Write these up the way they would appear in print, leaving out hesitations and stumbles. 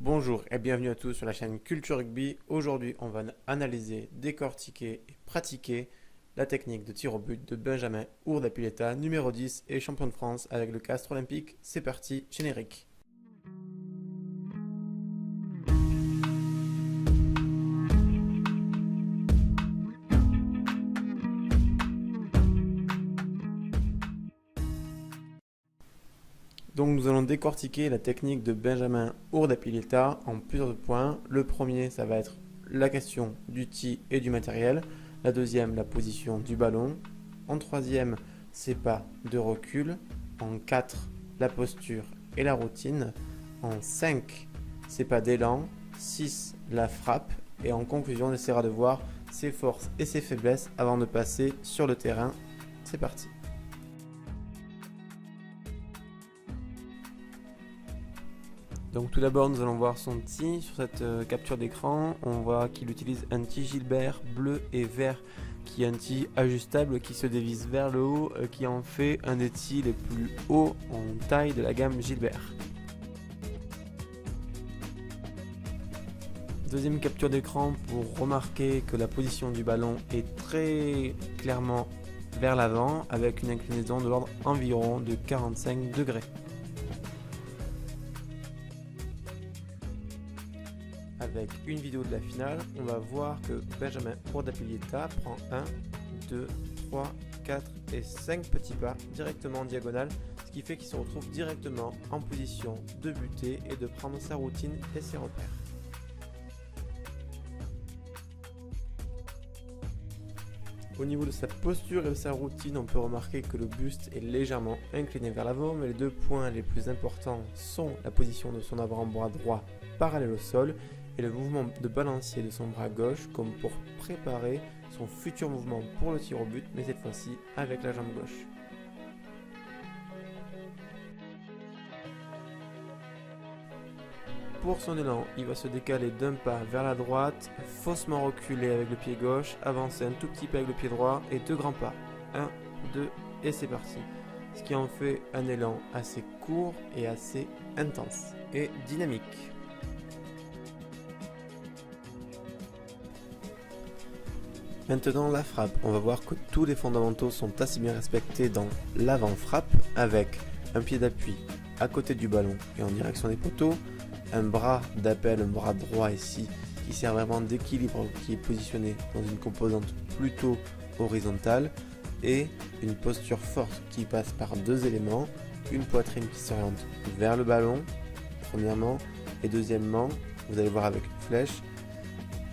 Bonjour et bienvenue à tous sur la chaîne Culture Rugby. Aujourd'hui, on va analyser, décortiquer et pratiquer la technique de tir au but de Benjamin Urdapilleta, numéro 10 et champion de France avec le Castres Olympique. C'est parti, générique. Donc nous allons décortiquer la technique de Benjamin Urdapilleta en plusieurs points. Le premier, ça va être la question d'outils et du matériel. La deuxième, la position du ballon. En troisième, ses pas de recul. En 4, la posture et la routine. En 5, ses pas d'élan. 6, la frappe. Et en conclusion, on essaiera de voir ses forces et ses faiblesses avant de passer sur le terrain. C'est parti. Donc tout d'abord nous allons voir son tee sur cette capture d'écran. On voit qu'il utilise un tee Gilbert bleu et vert qui est un tee ajustable qui se dévisse vers le haut, qui en fait un des tees les plus hauts en taille de la gamme Gilbert. Deuxième capture d'écran pour remarquer que la position du ballon est très clairement vers l'avant avec une inclinaison de l'ordre environ de 45 degrés. Avec une vidéo de la finale, on va voir que Benjamin Urdapilleta prend 1, 2, 3, 4 et 5 petits pas directement en diagonale, ce qui fait qu'il se retrouve directement en position de buter et de prendre sa routine et ses repères. Au niveau de sa posture et de sa routine, on peut remarquer que le buste est légèrement incliné vers l'avant, mais les deux points les plus importants sont la position de son avant-bras droit parallèle au sol et le mouvement de balancier de son bras gauche comme pour préparer son futur mouvement pour le tir au but, mais cette fois-ci avec la jambe gauche. Pour son élan, il va se décaler d'un pas vers la droite, faussement reculer avec le pied gauche, avancer un tout petit peu avec le pied droit et deux grands pas. 1, 2 et c'est parti. Ce qui en fait un élan assez court et assez intense et dynamique. Maintenant la frappe, on va voir que tous les fondamentaux sont assez bien respectés dans l'avant-frappe avec un pied d'appui à côté du ballon et en direction des poteaux, un bras d'appel, un bras droit ici qui sert vraiment d'équilibre, qui est positionné dans une composante plutôt horizontale et une posture forte qui passe par deux éléments, une poitrine qui s'oriente vers le ballon premièrement et deuxièmement, vous allez voir avec une flèche,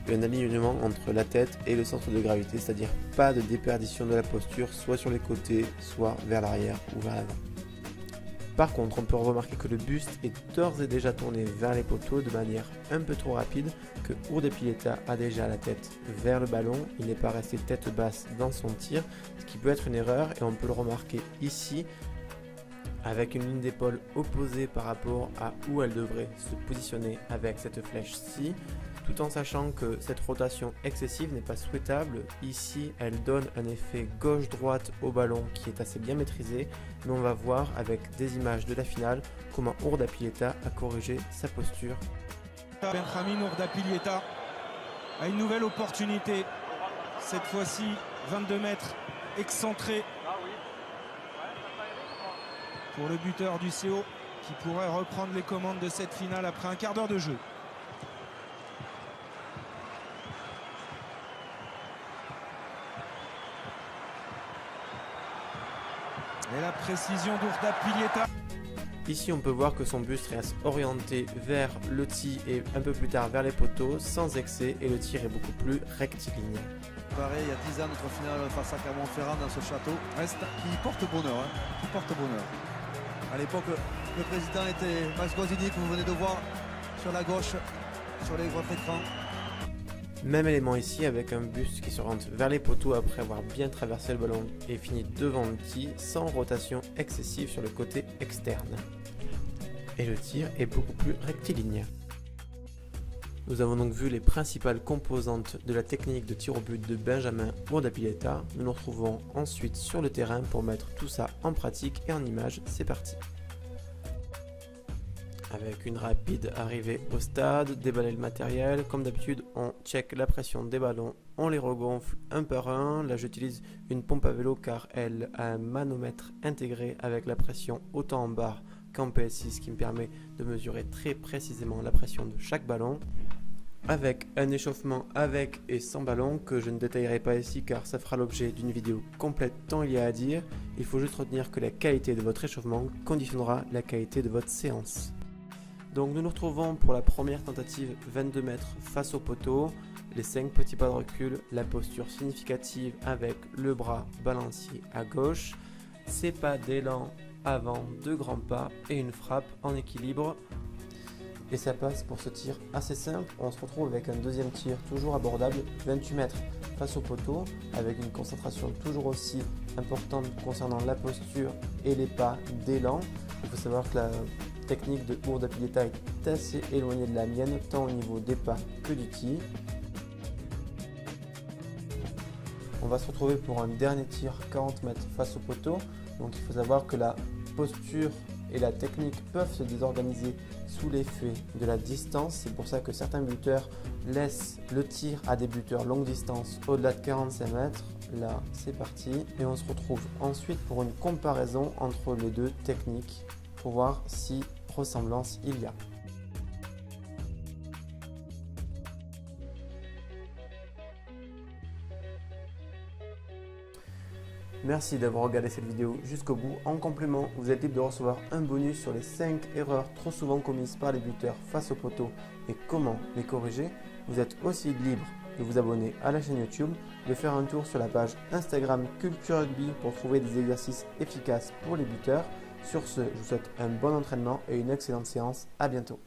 un alignement entre la tête et le centre de gravité, c'est-à-dire pas de déperdition de la posture, soit sur les côtés, soit vers l'arrière ou vers l'avant. Par contre, on peut remarquer que le buste est d'ores et déjà tourné vers les poteaux de manière un peu trop rapide, que Urdapilleta a déjà la tête vers le ballon, il n'est pas resté tête basse dans son tir, ce qui peut être une erreur et on peut le remarquer ici avec une ligne d'épaule opposée par rapport à où elle devrait se positionner avec cette flèche-ci, tout en sachant que cette rotation excessive n'est pas souhaitable. Ici, elle donne un effet gauche-droite au ballon qui est assez bien maîtrisé, mais on va voir avec des images de la finale comment Urdapilleta a corrigé sa posture. Benjamin Urdapilleta a une nouvelle opportunité, cette fois-ci 22 mètres excentré pour le buteur du CO qui pourrait reprendre les commandes de cette finale après un quart d'heure de jeu. Et la précision d'Urdapilleta. Ici on peut voir que son buste reste orienté vers le tee et un peu plus tard vers les poteaux sans excès et le tir est beaucoup plus rectiligne. Pareil, il y a 10 ans, notre finale face à Clermont-Ferrand dans ce château qui porte bonheur, qui porte bonheur. À l'époque, le président était Max Guazzini, que vous venez de voir sur la gauche, sur votre écran. Même élément ici avec un buste qui s'oriente vers les poteaux après avoir bien traversé le ballon et finit devant le tee sans rotation excessive sur le côté externe. Et le tir est beaucoup plus rectiligne. Nous avons donc vu les principales composantes de la technique de tir au but de Benjamin Urdapilleta. Nous nous retrouvons ensuite sur le terrain pour mettre tout ça en pratique et en image. C'est parti. Avec une rapide arrivée au stade, déballer le matériel. Comme d'habitude, on check la pression des ballons, on les regonfle un par un. Là, j'utilise une pompe à vélo car elle a un manomètre intégré avec la pression autant en barre qu'en PS6 qui me permet de mesurer très précisément la pression de chaque ballon. Avec un échauffement avec et sans ballon que je ne détaillerai pas ici car ça fera l'objet d'une vidéo complète tant il y a à dire. Il faut juste retenir que la qualité de votre échauffement conditionnera la qualité de votre séance. Donc nous nous retrouvons pour la première tentative 22 mètres face au poteau, les 5 petits pas de recul, la posture significative avec le bras balancier à gauche, 6 pas d'élan avant, 2 grands pas et une frappe en équilibre. Et ça passe pour ce tir assez simple. On se retrouve avec un deuxième tir toujours abordable, 28 mètres face au poteau, avec une concentration toujours aussi importante concernant la posture et les pas d'élan. Il faut savoir que la technique de Urda Pileta est assez éloignée de la mienne, tant au niveau des pas que du tir. On va se retrouver pour un dernier tir 40 mètres face au poteau. Donc il faut savoir que la posture et la technique peuvent se désorganiser sous l'effet de la distance. C'est pour ça que certains buteurs laissent le tir à des buteurs longue distance au-delà de 45 mètres. Là, c'est parti. Et on se retrouve ensuite pour une comparaison entre les deux techniques pour voir si ressemblance il y a. Merci d'avoir regardé cette vidéo jusqu'au bout. En complément, vous êtes libre de recevoir un bonus sur les 5 erreurs trop souvent commises par les buteurs face au poteau et comment les corriger. Vous êtes aussi libre de vous abonner à la chaîne YouTube, de faire un tour sur la page Instagram Culture Rugby pour trouver des exercices efficaces pour les buteurs. Sur ce, je vous souhaite un bon entraînement et une excellente séance. À bientôt.